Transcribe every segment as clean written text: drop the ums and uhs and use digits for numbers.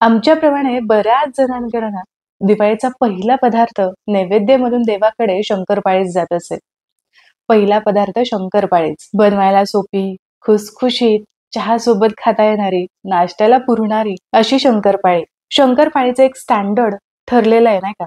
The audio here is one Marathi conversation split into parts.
आमच्याप्रमाणे बऱ्याच जणांकडे ना दिवाळीचा पहिला पदार्थ नैवेद्य म्हणून देवाकडे शंकरपाळीच जात असेल. पहिला पदार्थ शंकरपाळीच बनवायला सोपी, खुसखुशीत, चहा सोबत खाता येणारी, नाश्त्याला पुरणारी अशी शंकरपाळी. शंकरपाळीचं एक स्टँडर्ड ठरलेलं आहे नाही का?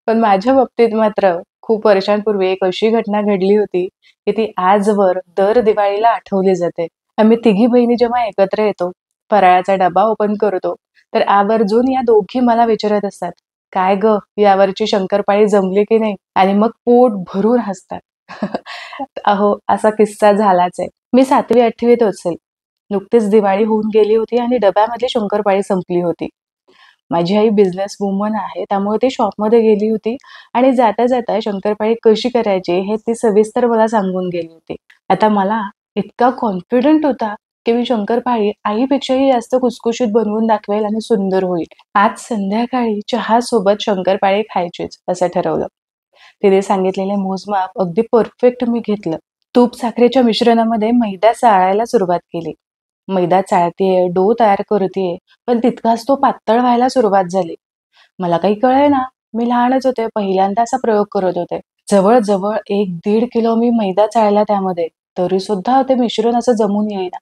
पण माझ्या बाबतीत मात्र खूप वर्षांपूर्वी एक अशी घटना घडली होती की ती आजवर दर दिवाळीला आठवली जाते. आम्ही तिघी बहिणी जेव्हा एकत्र येतो, फराळाचा डबा ओपन करतो, तर आवर्जून या दोघी मला विचारत असतात, "काय ग, यावरची शंकरपाळी जमली की नाही?" आणि मग पोट भरून हसतात. अहो, असा किस्सा झालाच आहे. मी 7वी-8वीत असेल. नुकतीच दिवाळी होऊन गेली होती आणि डब्यामधली शंकरपाळी संपली होती. माझी आई बिझनेस वुमन आहे, त्यामुळे ती शॉपमध्ये गेली होती आणि जाता जाता शंकरपाळी कशी करायची हे ती सविस्तर मला सांगून गेली होती. आता मला इतका कॉन्फिडंट होता की मी शंकरपाळी आईपेक्षाही जास्त खुसखुशीत बनवून दाखवेल आणि सुंदर होईल. आज संध्याकाळी चहा सोबत शंकरपाळी खायचीच असं ठरवलं. तिने सांगितलेले मोजमाप अगदी परफेक्ट मी घेतलं. तूप साखरेच्या मिश्रणामध्ये मैदा चाळायला सुरुवात केली. मैदा चाळतेय, डो तयार करतेय, पण तितकाच तो पातळ व्हायला सुरुवात झाली. मला काही कळेना. मी लहानच होते, पहिल्यांदा असा प्रयोग करत होते. जवळ-जवळ 1-1.5 किलो मी मैदा चाळला त्यामध्ये. तरी सुद्धा ते मिश्रण असं जमून येईना.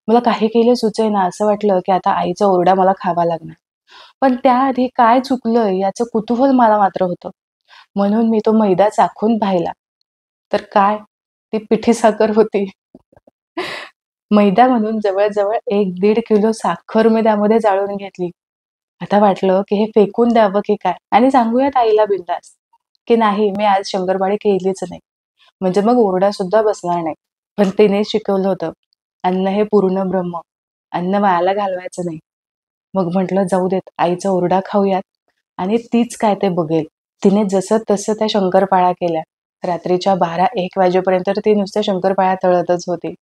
मला काही केले सुचेना. असं वाटलं की आता आईचा ओरडा मला खावा लागणार. पण त्याआधी काय चुकलंय याचं कुतूहल मला मात्र होतं. म्हणून मी तो मैदा चाखून पाहिला. तर काय, ती पिठी साखर होती. मैदा म्हणून जवळ-जवळ 1-1.5 किलो साखर मी त्यामध्ये जाळून घेतली. आता वाटलं की हे फेकून द्यावं की काय आणि सांगूयात आईला बिनधास्त, की नाही मी आज शंकरपाळी केलीच नाही. म्हणजे मग ओरडा सुद्धा बसणार नाही. पण तिने शिकवलं होतं, अन्न हे पूर्ण ब्रह्म. अन्न वायाला घालवायचं नाही. मग म्हटलं जाऊ देत, आईचा ओरडा खाऊयात आणि तीच काय ते बघेल. तिने जसं तसं त्या शंकरपाळ्या केल्या. रात्रीच्या 12-1 वाजेपर्यंत ती नुसत्या शंकरपाळ्या तळतच होती.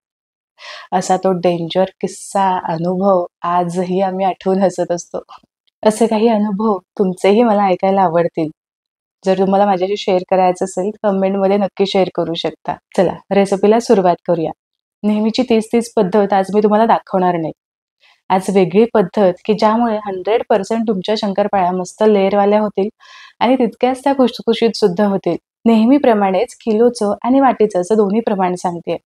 असा तो डेंजर किस्सा, अनुभव आजही आम्ही आठवून हसत असतो. असे काही अनुभव तुमचेही मला ऐकायला आवडतील. जर तुम्हाला माझ्याशी शेअर करायचं असेल, कमेंटमध्ये नक्की शेअर करू शकता. चला रेसिपीला सुरुवात करूया. नेहमीची तीच पद्धत आज मी तुम्हाला दाखवणार नाही. आज वेगळी पद्धत की ज्यामुळे 100% तुमच्या शंकरपाळ्या मस्त लेयरवाल्या होतील आणि तितक्याच त्या खुसखुशीत सुद्धा होतील. नेहमीप्रमाणेच किलोचं आणि वाटीचं असं दोन्ही प्रमाण सांगते.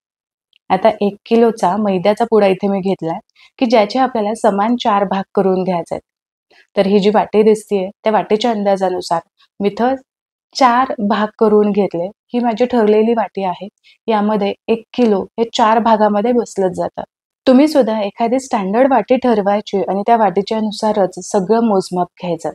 आता 1 किलोचा मैद्याचा पुडा इथे मी घेतलाय की ज्याचे आपल्याला समान 4 भाग करून घ्यायचे आहेत. तर ही जी वाटी दिसतीये त्या वाटीच्या अंदाजानुसार मी इथं 4 भाग करून घेतले. ही माझी ठरलेली वाटी आहे. यामध्ये 1 किलो हे 4 भागामध्ये बसलंच जातं. तुम्ही सुद्धा एखादी स्टँडर्ड वाटी ठरवायची आणि त्या वाटीच्या नुसारच सगळं मोजमाप घ्यायचं.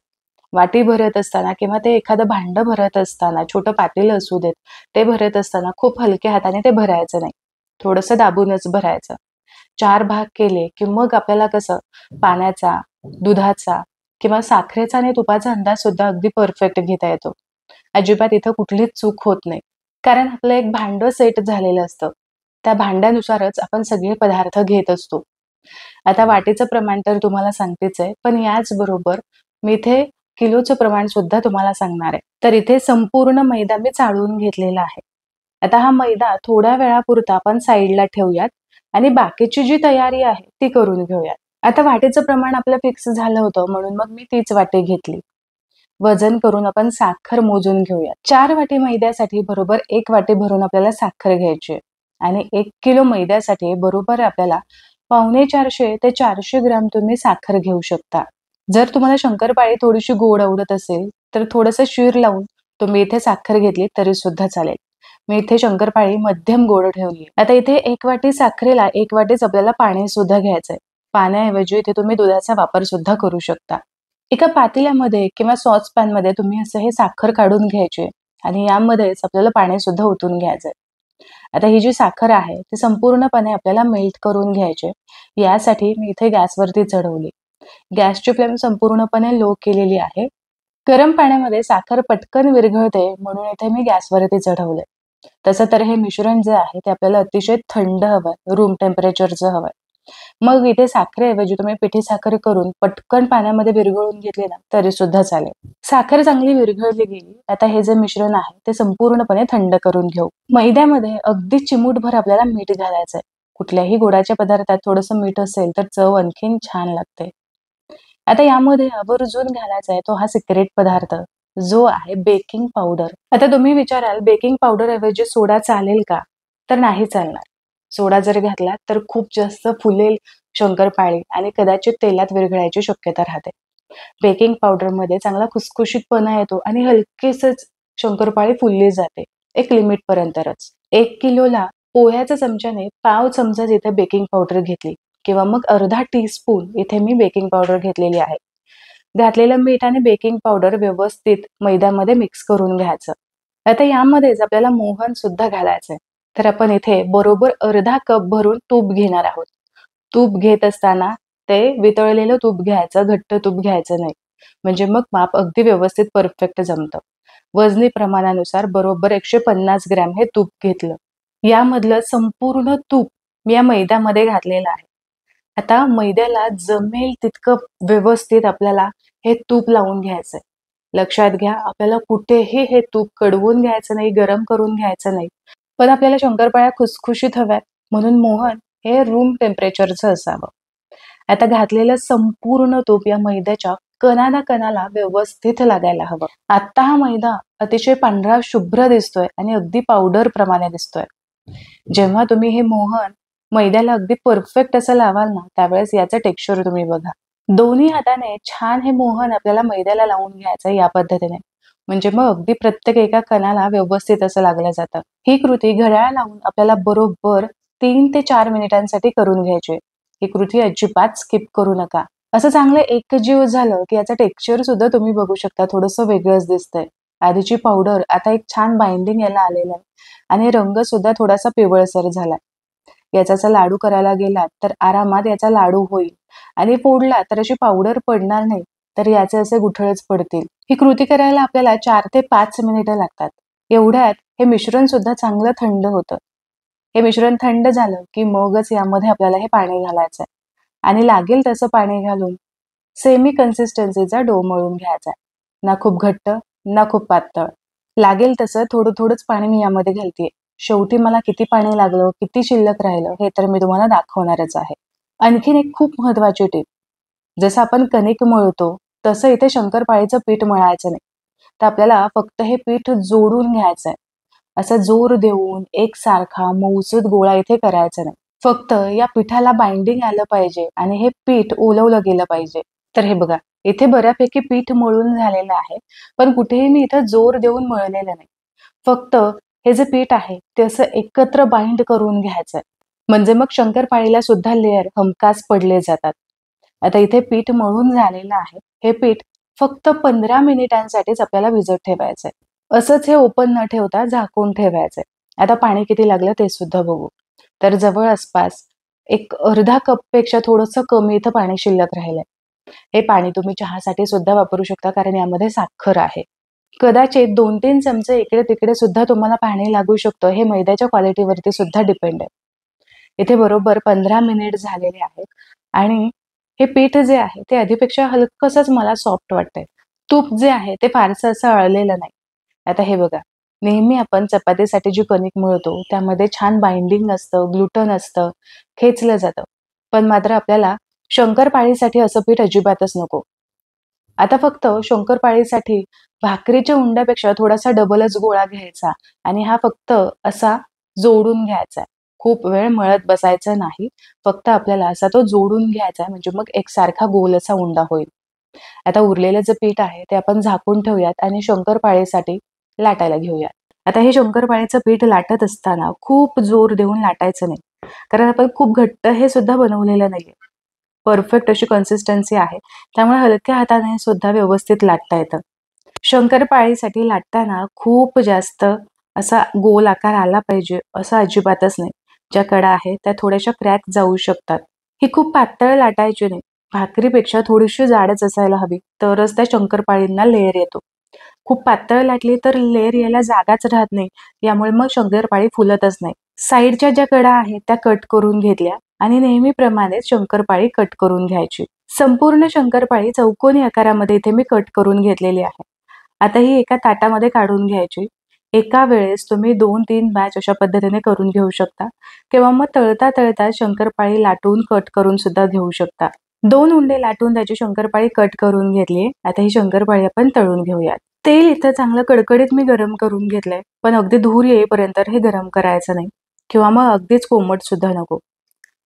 वाटी भरत असताना किंवा ते एखादं भांडं भरत असताना, छोटं पातेलं असू देत, ते भरत असताना खूप हलक्या हाताने ते भरायचं नाही. थोडंसं दाबूनच भरायचं. 4 भाग केले की मग आपल्याला कसं पाण्याचा, दुधाचा किंवा साखरेचा आणि तुपाचा अंदाज सुद्धा अगदी परफेक्ट घेता येतो. अजिबात इथं कुठलीच चूक होत नाही. कारण आपलं एक भांडं सेट झालेलं असतं. त्या भांड्यानुसारच आपण सगळे पदार्थ घेत असतो. आता वाटीचं प्रमाण तर तुम्हाला सांगतेच आहे, पण याचबरोबर मी इथे किलोचं प्रमाण सुद्धा तुम्हाला सांगणार आहे. तर इथे संपूर्ण मैदा मी चाळून घेतलेला आहे. आता हा मैदा थोड्या वेळापुरता आपण साईडला ठेवूयात आणि बाकीची जी तयारी आहे ती करून घेऊयात. आता वाटीचं प्रमाण आपलं फिक्स झालं होतं म्हणून मग मी तीच वाटी घेतली. वजन करून आपण साखर मोजून घेऊयात. 4 वाटी मैद्यासाठी बरोबर 1 वाटी भरून आपल्याला साखर घ्यायची आहे आणि 1 किलो मैद्यासाठी बरोबर आपल्याला 450 ते 400 ग्राम तुम्ही साखर घेऊ शकता. जर तुम्हाला शंकरपाळी थोडीशी गोड आवडत असेल तर थोडंसं शीर लावून तुम्ही इथे साखर घेतली तरी सुद्धा चालेल. मी इथे शंकरपाळी मध्यम गोड ठेवली. आता इथे 1 वाटी साखरेला 1 वाटीच आपल्याला पाणी सुद्धा घ्यायचंय. पाण्याऐवजी इथे तुम्ही दुधाचा वापर सुद्धा करू शकता. एका पातेल्यामध्ये किंवा सॉसपॅनमध्ये तुम्ही असं हे साखर काढून घ्यायची आणि यामध्येच आपल्याला पाणी सुद्धा ओतून घ्यायचंय. आता ही जी साखर आहे ती संपूर्णपणे आपल्याला मेल्ट करून घ्यायची. यासाठी मी इथे गॅसवरती चढवली. गॅसची फ्लेम संपूर्णपणे लो केलेली आहे. गरम पाण्यामध्ये साखर पटकन विरघळते म्हणून इथे मी गॅसवरती चढवलंय. तसं तर हे मिश्रण जे आहे ते आपल्याला अतिशय थंड हवंय, रूम टेम्परेचरचं हवंय. मग इथे साखरेऐवजी तुम्ही पिठी साखर करून पटकन पाण्यामध्ये विरघळून घेतली ना तरी सुद्धा चालेल. साखर चांगली विरघळली गेली. आता हे जे मिश्रण आहे ते संपूर्णपणे थंड करून घेऊ. मैद्यामध्ये अगदी चिमूटभर आपल्याला मीठ घालायचंय. कुठल्याही गोडाच्या पदार्थात थोडंसं मीठ असेल तर चव आणखीन छान लागते. आता यामध्ये आवर्जून घालायचा आहे तो हा सिक्रेट पदार्थ जो आहे बेकिंग पावडर. आता तुम्ही विचाराल बेकिंग पावडर ऐवजी सोडा चालेल का? तर नाही चालणार. सोडा जर घातला तर खूप जास्त फुलेल शंकरपाळी आणि कदाचित तेलात विरघळायची शक्यता राहते. बेकिंग पावडरमध्ये चांगला खुसखुशीतपणा येतो आणि हलकेसच शंकरपाळी फुलली जाते. एक लिमिट पर्यंतच. 1 किलोला पोह्याच्या चमच्याने पाव चमचा जिथे बेकिंग पावडर घेतली किंवा मग अर्धा टीस्पून इथे मी बेकिंग पावडर घेतलेली आहे. घातलेलं मीठ आणि बेकिंग पावडर व्यवस्थित मैद्यामध्ये मिक्स करून घ्यायचं. आता यामध्येच आपल्याला मोहन सुद्धा घालायचंय. तर आपण इथे बरोबर अर्धा कप भरून तूप घेणार आहोत. तूप घेत असताना ते वितळलेलं तूप घ्यायचं, घट्ट तूप घ्यायचं नाही. म्हणजे मग माप अगदी व्यवस्थित परफेक्ट जमतं. वजनी प्रमाणानुसार बरोबर 150 ग्रॅम हे तूप घेतलं. यामधलं संपूर्ण तूप मी या मैद्यामध्ये घातलेलं आहे. आता मैद्याला जमेल तितकं व्यवस्थित आपल्याला हे तूप लावून घ्यायचंय. लक्षात घ्या, आपल्याला कुठेही हे तूप कडवून घ्यायचं नाही, गरम करून घ्यायचं नाही. पण आपल्याला शंकरपाळ्या खुसखुशीत हव्यात म्हणून मोहन हे रूम टेम्परेचरचं असावं. आता घातलेलं संपूर्ण तूप या मैद्याच्या कणाला व्यवस्थित लागायला हवं. आता हा मैदा अतिशय पांढरा शुभ्र दिसतोय आणि अगदी पावडर प्रमाणे दिसतोय. जेव्हा तुम्ही हे मोहन मैद्याला अगदी परफेक्ट असं लावाल ना, त्यावेळेस याचं टेक्स्चर तुम्ही बघा. दोन्ही हाताने छान हे मोहन आपल्याला मैद्याला लावून घ्यायचं या पद्धतीने. म्हणजे मग अगदी प्रत्येक एका कणाला व्यवस्थित असं लागलं जातं. ही कृती घड्याळ लावून आपल्याला बरोबर 3 ते 4 मिनिटांसाठी करून घ्यायची. ही कृती अजिबात स्किप करू नका. असं चांगलं एकजीव झालं की याचं टेक्स्चर सुद्धा तुम्ही बघू शकता, थोडंसं वेगळंच दिसतंय. आधीची पावडर आता एक छान बाइंडिंग याला आलेलं आहे आणि रंग सुद्धा थोडासा पिवळसर झालाय. याचा लाडू करायला गेलात तर आरामात याचा लाडू होईल आणि फोडला तर अशी पावडर पडणार नाही, तर याचे असे गुठळच पडतील. ही कृती करायला आपल्याला 4 ते 5 मिनिटं लागतात. एवढ्यात हे मिश्रण सुद्धा चांगलं थंड होतं. हे मिश्रण थंड झालं की मगच यामध्ये आपल्याला हे पाणी घालायचंय आणि लागेल तसं पाणी घालून सेमी कन्सिस्टन्सीचा डो मळून घ्यायचा. ना खूप घट्ट ना खूप पातळ. लागेल तसं थोडं थोडंच पाणी मी यामध्ये घालतेय. शेवटी मला किती पाणी लागलं, किती शिल्लक राहिलं हे तर मी तुम्हाला दाखवणारच आहे. आणखीन एक खूप महत्वाची टीप, जसं आपण कणिक मळतो तसं इथे शंकरपाळीचं पीठ मळायचं नाही. तर आपल्याला फक्त हे पीठ जोडून घ्यायचंय. असा जोर देऊन एकसारखा मऊसूत गोळा इथे करायचा नाही. फक्त या पिठाला बाइंडिंग आलं पाहिजे आणि हे पीठ ओलवलं गेलं पाहिजे. तर हे बघा, इथे बऱ्यापैकी पीठ मळून झालेलं आहे, पण कुठेही मी इथं जोर देऊन मळलेलं नाही. फक्त हे जे पीठ आहे ते असं एकत्र बाइंड करून घ्यायचंय. म्हणजे मग शंकरपाळीला सुद्धा लेअर हमखास पडले जातात. आता इथे पीठ मळून झालेलं आहे. हे पीठ फक्त 15 मिनिटांसाठीच आपल्याला भिजत ठेवायचंय. असंच हे ओपन न ठेवता झाकून ठेवायचंय. आता पाणी किती लागलं ते सुद्धा बघू. तर जवळ आसपास एक अर्धा कपपेक्षा थोडंसं कमी इथं पाणी शिल्लक राहिलंय. हे पाणी तुम्ही चहासाठी सुद्धा वापरू शकता कारण यामध्ये साखर आहे. कदाचित 2-3 चमचे इकडे तिकडे सुद्धा तुम्हाला पाणी लागू शकतं. हे मैद्याच्या क्वालिटीवरती सुद्धा डिपेंड आहे. इथे बरोबर 15 मिनिट झालेले आहेत आणि हे पीठ जे आहे ते आधीपेक्षा हलकसंच मला सॉफ्ट वाटतंय. तूप जे आहे ते फारसं असं अळलेलं नाही. आता हे बघा, नेहमी आपण चपातीसाठी जी कणिक मळतो त्यामध्ये छान बाइंडिंग असतं, ग्लुटन असतं, खेचलं जातं. पण मात्र आपल्याला शंकरपाळीसाठी असं पीठ अजिबातच नको. आता फक्त शंकरपाळीसाठी भाकरीच्या उंड्यापेक्षा थोडासा डबलच गोळा घ्यायचा आणि हा फक्त असा जोडून घ्यायचा. खूप वेळ मळत बसायचं नाही. फक्त आपल्याला असा तो जोडून घ्यायचा म्हणजे मग एकसारखा गोल असा उंडा होईल. आता उरलेलं जे पीठ आहे ते आपण झाकून ठेवूयात आणि शंकरपाळीसाठी लाटायला घेऊयात. आता हे शंकरपाळीचं पीठ लाटत असताना खूप जोर देऊन लाटायचं नाही. कारण आपण खूप घट्ट हे सुद्धा बनवलेलं नाहीये. परफेक्ट अशी कन्सिस्टन्सी आहे. त्यामुळे हलक्या हाताने सुद्धा व्यवस्थित लाटता येतं. शंकरपाळीसाठी लाटताना खूप जास्त असा गोल आकार आला पाहिजे असं अजिबातच नाही. ज्या कडा आहेत त्या थोड्याशा क्रॅक जाऊ शकतात. ही खूप पातळ लाटायची नाही. भाकरीपेक्षा थोडीशी जाडच असायला हवी, तरच त्या शंकरपाळींना लेयर येतो. खूप पातळ लाटली तर लेयर यायला जागाच राहत नाही. यामुळे मग शंकरपाळी फुलतच नाही. साईडच्या ज्या कडा आहेत त्या कट करून घेतल्या आणि नेहमीप्रमाणे शंकरपाळी कट करून घ्यायची. संपूर्ण शंकरपाळी चौकोनी आकारामध्ये इथे मी कट करून घेतलेली आहे. आता ही एका ताटामध्ये काढून घ्यायची. एका वेळेस तुम्ही 2-3 बॅच अशा पद्धतीने करून घेऊ शकता किंवा मग तळता तळता शंकरपाळी लाटून कट करून सुद्धा घेऊ शकता. 2 उंडे लाटून त्याची शंकरपाळी कट करून घेतली. आता ही शंकरपाळी आपण तळून घेऊयात. तेल इथं चांगलं कडकडीत मी गरम करून घेतलंय, पण अगदी धूर येईपर्यंत हे गरम करायचं नाही किंवा मग अगदीच कोमट सुद्धा नको.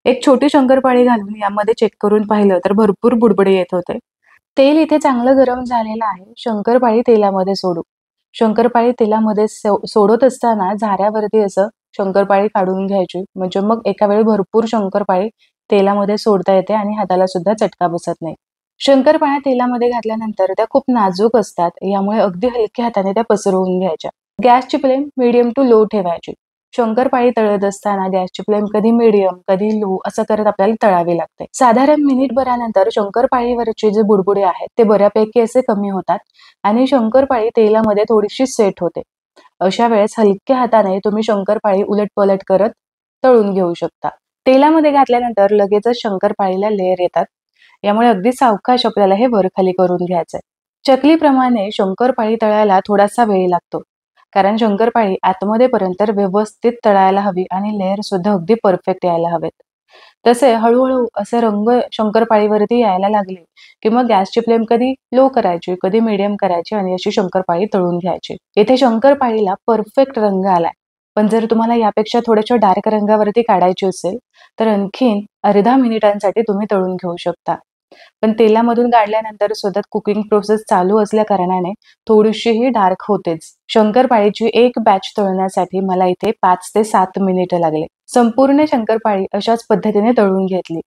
एक छोटी शंकरपाळी घालून यामध्ये चेक करून पाहिलं तर भरपूर बुडबुडे येत होते. तेल इथे चांगलं गरम झालेलं आहे. शंकरपाळी तेलामध्ये सोडू. शंकरपाळी तेलामध्ये सोडत असताना झाऱ्यावरती असं शंकरपाळी काढून घ्यायची. म्हणजे मग एका वेळी भरपूर शंकरपाळी तेलामध्ये सोडता येते आणि हाताला सुद्धा चटका बसत नाही. शंकरपाळ्या तेलामध्ये घातल्यानंतर त्या खूप नाजूक असतात. यामुळे अगदी हलक्या हाताने त्या पसरवून घ्यायच्या. गॅसची फ्लेम मीडियम टू लो ठेवायची. शंकरपाळी तळत असताना गॅसची फ्लेम कधी मीडियम कधी लो असं करत आपल्याला तळावी लागते. साधारण मिनिटभरानंतर शंकरपाळीवरचे जे बुडबुडे आहेत ते बऱ्यापैकी असे कमी होतात आणि शंकरपाळी तेलामध्ये थोडीशी सेट होते. अशा वेळेस हलक्या हाताने तुम्ही शंकरपाळी उलटपलट करत तळून घेऊ शकता. तेलामध्ये घातल्यानंतर लगेचच शंकरपाळीला लेयर येतात. यामुळे अगदी सावकाश आपल्याला हे वरखाली करून घ्यायचंय. चकलीप्रमाणे शंकरपाळी तळायला थोडासा वेळ लागतो. कारण शंकरपाळी आतमध्ये पर्यंत व्यवस्थित तळायला हवी आणि लेयर सुद्धा अगदी परफेक्ट यायला हवेत. तसे हळूहळू असे रंग शंकरपाळीवरती यायला लागले की मग गॅसची फ्लेम कधी लो करायची, कधी मीडियम करायची आणि अशी शंकरपाळी तळून घ्यायची. इथे शंकरपाळीला परफेक्ट रंग आलाय. पण जर तुम्हाला यापेक्षा थोड्याशा डार्क रंगावरती काढायची असेल तर आणखीन अर्धा मिनिटांसाठी तुम्ही तळून घेऊ शकता. पण तेलामधून काढल्यानंतर सतत कुकिंग प्रोसेस चालू असल्या कारणाने थोडीशी ही डार्क होतेच. शंकरपाळीची एक बॅच तळण्यासाठी मला इथे 5 ते 7 मिनिटं लागले. संपूर्ण शंकरपाळी अशाच पद्धतीने तळून घेतली.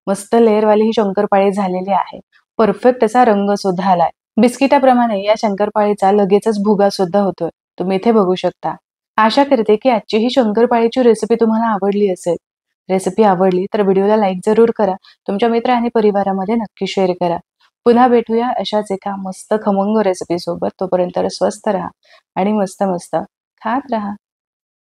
मस्त लेअरवाली ही शंकरपाळी झालेली आहे. परफेक्ट असा रंग सुद्धा आलाय. बिस्किटाप्रमाणे या शंकरपाळीचा लगेचच भुगा सुद्धा होतोय. तुम्ही इथे बघू शकता. आशा करते की आजची ही शंकरपाळीची रेसिपी तुम्हाला आवडली असेल. रेसिपी आवडली तर व्हिडिओला लाईक जरूर करा. तुमच्या मित्र आणि परिवारामध्ये नक्की शेअर करा. पुन्हा भेटूया अशाच एका मस्त खमंग रेसिपी सोबत. तोपर्यंत स्वस्थ राहा आणि मस्त मस्त खात राहा.